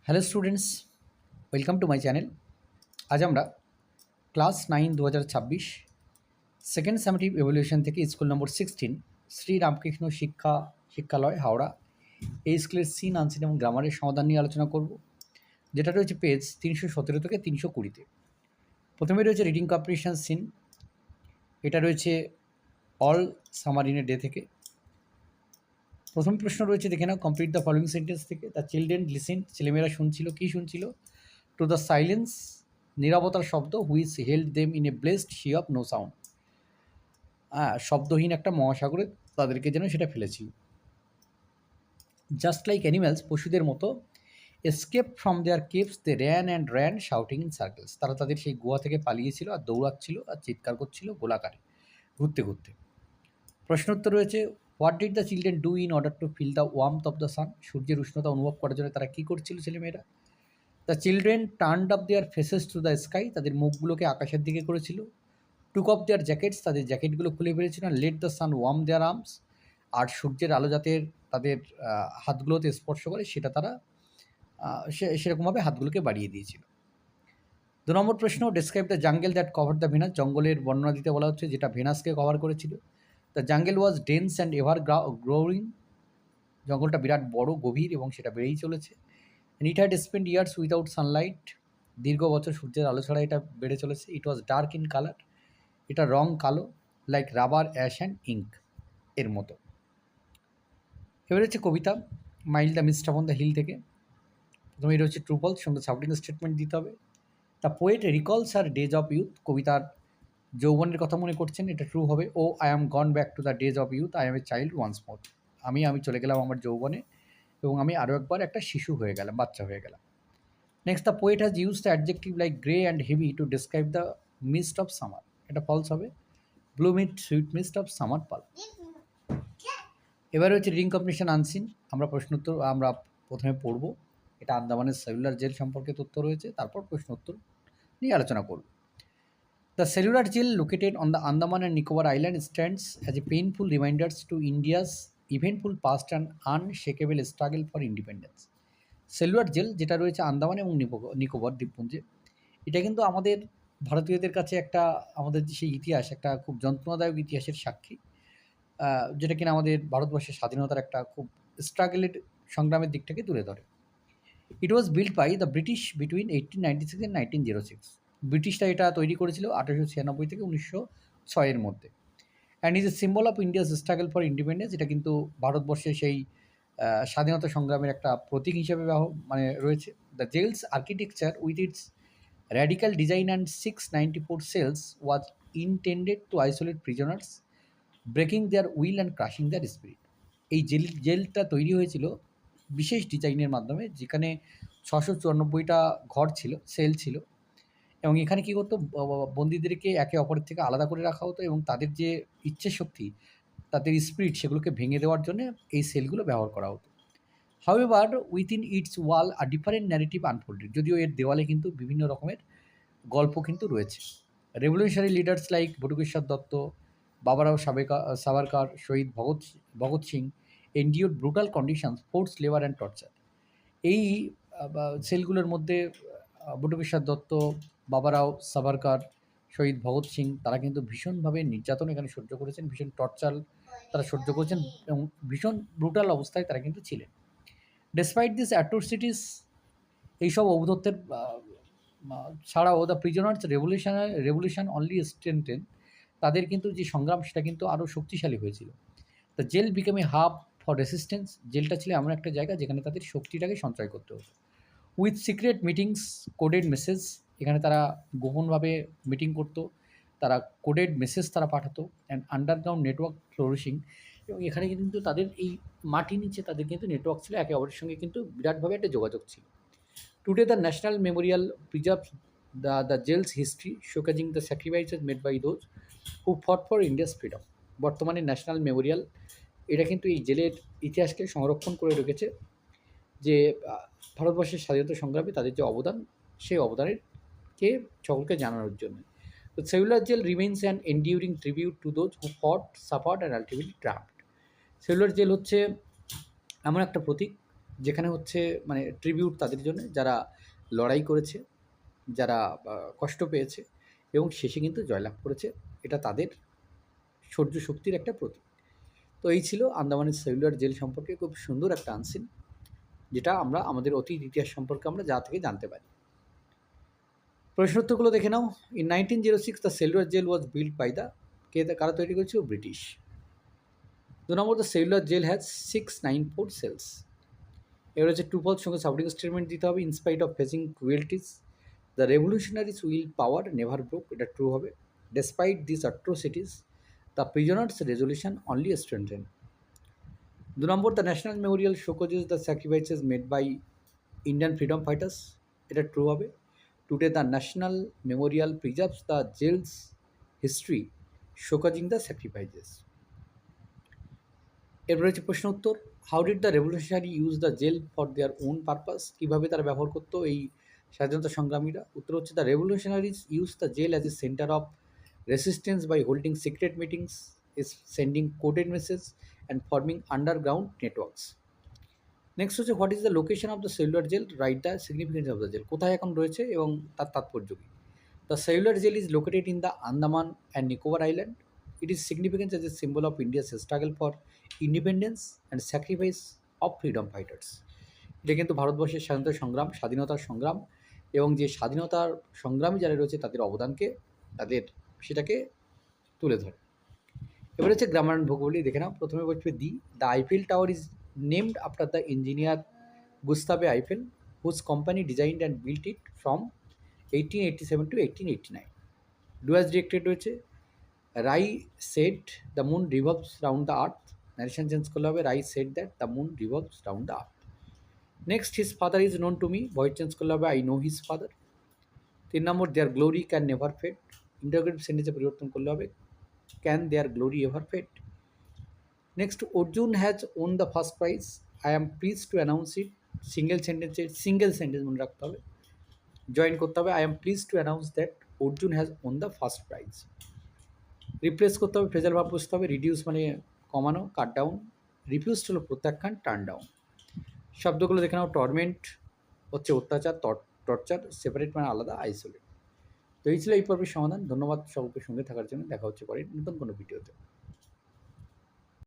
Hello students, welcome to my channel. আজ আমরা class 9 2026 second summative evolution থেকে school number 16 Shri Ramakrishna শিক্ষালয় Howrah এই স্কুলের সিন আনসিন এবং গ্রামারের সমাধান নিয়ে আলোচনা করব, যেটা রয়েছে পেজ 317 থেকে 320-তে। প্রথমে রয়েছে রিডিং কম্পিটিশন সিন। এটা রয়েছে অল সামারিনের ডে থেকে। প্রথম প্রশ্ন রয়েছে, দেখে নাও, কমপ্লিট দ্য ফলোয়িং সেন্টেন্স থেকে। দ্য চিলড্রেন লিসেন, ছেলেমেয়েরা শুনছিল। কি শুনছিল? টু দ্য সাইলেন্স, নীরবতার শব্দ, which held them in a blessed sea of no sound. শব্দহীন একটা মহাসাগরে তাদেরকে যেন সেটা ফেলেছিল। জাস্ট লাইক অ্যানিম্যালস, পশুদের মতো, escape from their cages they ran and ran shouting in circles. তারা তাদের সেই গুহা থেকে পালিয়েছিল আর দৌড়াচ্ছিল আর চিৎকার করছিল গোলাকারে, ঘুরতে ঘুরতে। প্রশ্নোত্তর রয়েছে, what did the children do in order to feel the warmth of the sun. সূর্যের উষ্ণতা অনুভব করার জন্য তারা কী করছিল ছেলেমেয়েরা? The children turned up their faces to the sky, তাদের মুখগুলোকে আকাশের দিকে করেছিল। টুক অফ দেয়ার জ্যাকেটস, তাদের জ্যাকেটগুলো খুলে ফেলেছিল। Let the sun warm their arms, আর সূর্যের আলো যাতে তাদের হাতগুলোতে স্পর্শ করে সেটা তারা সেরকমভাবে হাতগুলোকে বাড়িয়ে দিয়েছিল। 2 নম্বর প্রশ্ন, describe the jungle that cover the Venus. জঙ্গলের বর্ণনা দিতে বলা হচ্ছে যেটা ভেনাসকে কভার করেছিল। The jungle was dense and ever growing, জঙ্গলটা বিরাট বড়, গভীর এবং সেটা বেড়েই চলেছে। And it had spend years without sunlight, দীর্ঘ বছর সূর্যের আলো ছাড়া এটা বেড়ে চলেছে। It was dark in colour, এটা রং কালো, like rubber ash and ink, এর মতো। এবারে হচ্ছে কবিতা, mile the mist on the hill থেকে। প্রথমে এটা হচ্ছে ট্রু ফলস, সঙ্গে সাপোর্টিং স্টেটমেন্ট দিতে হবে। The poet recalls our days of youth, কবিতার যৌবনের কথা মনে করছেন, এটা ট্রু হবে। O I am gone back to the days of youth, I am a child once more. আমি চলে গেলাম আমার যৌবনে এবং আমি আরও একবার একটা শিশু হয়ে গেলাম, বাচ্চা হয়ে গেলাম। Next, the poet has use the adjective like grey and heavy to describe the mist of summer, এটা ফলস হবে। Blue mist sweet mist of summer pall. এবারে হচ্ছে রিডিং কম্পিটিশন আনসিন। প্রশ্নোত্তর আমরা প্রথমে পড়ব। এটা আন্দামানের সেলুলার জেল সম্পর্কে তথ্য রয়েছে, তারপর প্রশ্নোত্তর নিয়ে আলোচনা করব। The cellular jail located on the Andaman and Nicobar island stands as a painful reminders to India's eventful past and unshakeable struggle for independence. Cellular jail যেটা রয়েছে আন্দামান এবং নিকোবর দ্বীপপুঞ্জে, এটা কিন্তু আমাদের ভারতীয়দের কাছে একটা, আমাদের যে সেই ইতিহাস, একটা খুব যন্ত্রণাদায়ক ইতিহাসের সাক্ষী, যেটা কিনা আমাদের ভারতবর্ষের স্বাধীনতার একটা খুব স্ট্রাগলের সংগ্রামের দিকটাকে তুলে ধরে। It was build by the British between 1896 and 1906। ব্রিটিশরা এটা তৈরি করেছিল 1896 থেকে 1906-এর মধ্যে। And is a symbol of India's struggle for independence, এটা কিন্তু ভারতবর্ষের সেই স্বাধীনতা সংগ্রামের একটা প্রতীক হিসেবে রয়েছে। The jail's architecture with its radical design and 694 cells was intended to isolate prisoners, breaking their will and crushing their spirit. এই জেলটা তৈরি হয়েছিল বিশেষ ডিজাইনের মাধ্যমে, যেখানে 694টা ঘর ছিল, সেল ছিল, এবং এখানে কী করতো, বন্দীদেরকে একে অপরের থেকে আলাদা করে রাখা হতো এবং তাদের যে ইচ্ছে শক্তি, তাদের স্পিরিট, সেগুলোকে ভেঙে দেওয়ার জন্য এই সেলগুলো ব্যবহার করা হতো। However within its wall are different narrative unfolded, যদিও এর দেওয়ালে কিন্তু বিভিন্ন রকমের গল্প কিন্তু রয়েছে। Revolutionary leaders like Batukeshwar Dutt, Babarao Savarkar, Shaheed Bhagat Singh endured brutal conditions, force labour and torture. এই সেলগুলোর মধ্যে বটুকেশ্বর দত্ত, বাবারাও সাভারকার, শহীদ ভগৎ সিং, তারা কিন্তু ভীষণভাবে নির্যাতন এখানে সহ্য করেছেন, ভীষণ টর্চার তারা সহ্য করেছেন এবং ভীষণ ব্রুটাল অবস্থায় তারা কিন্তু ছিলেন। ডেসপাইট দিস অ্যাট্রোসিটিস, এইসব ঔদ্ধত্যের ছাড়াও the prisoners revolution only strengthen, তাদের কিন্তু যে সংগ্রাম সেটা কিন্তু আরও শক্তিশালী হয়েছিল। The jail became a hub for resistance, জেলটা ছিল এমন একটা জায়গা যেখানে তাদের শক্তিটাকে সঞ্চয় করতে হতো। With secret meetings, coded message, এখানে তারা গোপনভাবে মিটিং করতো, তারা কোডেড মেসেজ তারা পাঠাতো। অ্যান্ড আন্ডারগ্রাউন্ড নেটওয়ার্ক ফ্লোরিশিং, এবং এখানে কিন্তু তাদের এই মাটির নিচে তাদের কিন্তু নেটওয়ার্ক ছিল, একে অপরের সঙ্গে কিন্তু বিরাটভাবে একটা যোগাযোগ ছিল। Today the national memorial preserve the jail's history, showcasing the sacrifices made by those who fought for India's freedom. বর্তমানে ন্যাশনাল মেমোরিয়াল এটা কিন্তু এই জেলের ইতিহাসকে সংরক্ষণ করে রেখেছে, যে ভারতবর্ষের স্বাধীনতা সংগ্রামে তাদের যে অবদান, সেই অবদানেরকে সকলকে জানানোর জন্য। তো cellular jail remains an enduring tribute to those who fought, suffered and ultimately triumphed. Cellular jail হচ্ছে এমন একটা প্রতীক যেখানে হচ্ছে মানে ট্রিবিউট তাদের জন্য যারা লড়াই করেছে, যারা কষ্ট পেয়েছে এবং শেষে কিন্তু জয়লাভ করেছে। এটা তাদের শৌর্য শক্তির একটা প্রতীক। তো এই ছিল আন্দামানের সেলুলার জেল সম্পর্কে খুব সুন্দর একটা আনসিন, যেটা আমরা আমাদের অতীত ইতিহাস সম্পর্কে আমরা যা থেকে জানতে পারি। প্রশ্নোত্তরগুলো দেখে নাও। In 1906 the cellular jail was build by the, কারা তৈরি করেছিল? British. 2 number, the cellular jail has 694 cells. এবার হচ্ছে ট্রু ফলস সঙ্গে সাপোর্টিং স্টেটমেন্ট দিতে হবে। In spite of facing cruelties the revolutionaries will power never broke, এটা ট্রু হবে। Despite this atrocities the prisoners resolution only strengthen. 2 number, the national memorial showcases the sacrifices made by Indian freedom fighters, এটা true হবে। Today the national memorial preserves the jail's history showcasing the sacrifices. এরপর হচ্ছে প্রশ্ন উত্তর। How did the revolutionary use the jail for their own purpose, কীভাবে তারা ব্যবহার করতো এই স্বাধীনতা সংগ্রামীরা? উত্তর হচ্ছে the revolutionaries use the jail as a centre of resistance by holding secret meetings, is sending coded message and forming underground networks. Next হচ্ছে what is the location of the cellular jail, write the significance of the jail, কোথায় এখন রয়েছে এবং তার তাৎপর্য কী? The cellular jail is located in the Andaman and Nicobar island. It is significant as a symbol of India's struggle for independence and sacrifice of freedom fighters. এটা কিন্তু ভারতবর্ষের স্বাধীনতার সংগ্রাম এবং যে স্বাধীনতার সংগ্রামী যারা রয়েছে তাদের অবদানকে, তাদের সেটাকে তুলে ধরে। এবার হচ্ছে গ্রামার অ্যান্ড ভূগোলই দেখে নাও। প্রথমে বলছে the the Eiffel tower is named after the engineer Gustave Eiffel whose company designed and built it from 1887 to 1889। ডুয়াস ডিরেক্টেড রয়েছে। Rai said the moon revolves round the earth, narration change করলে হবে Rai said that the moon revolves round the earth. Next, his father is known to me, voice change করলে হবে I know his father. 3 number, their glory can never fade, interrogative সেন্টেন্সে পরিবর্তন করলে হবে can their glory ever fade. Next, Arjun has won the first prize, I am please to announce it, single sentence মনে রাখতে হবে, join করতে হবে I am please to announce that Arjun has won the first prize. Replace করতে হবে, phrasal ভাব বুঝতে হবে। রিডিউস মানে কমানো, কাট ডাউন। রিফিউজড হলো প্রত্যাখ্যান, টার্ন ডাউন। শব্দগুলো দেখে নাও। টর্মেন্ট হচ্ছে অত্যাচার, টর্চার। সেপারেট মানে আলাদা, আইসোলেট। তো এই ছিল এই পর্বের সমাধান। ধন্যবাদ সকলকে সঙ্গে থাকার জন্য। দেখা হচ্ছে পরে নতুন কোনো ভিডিওতে।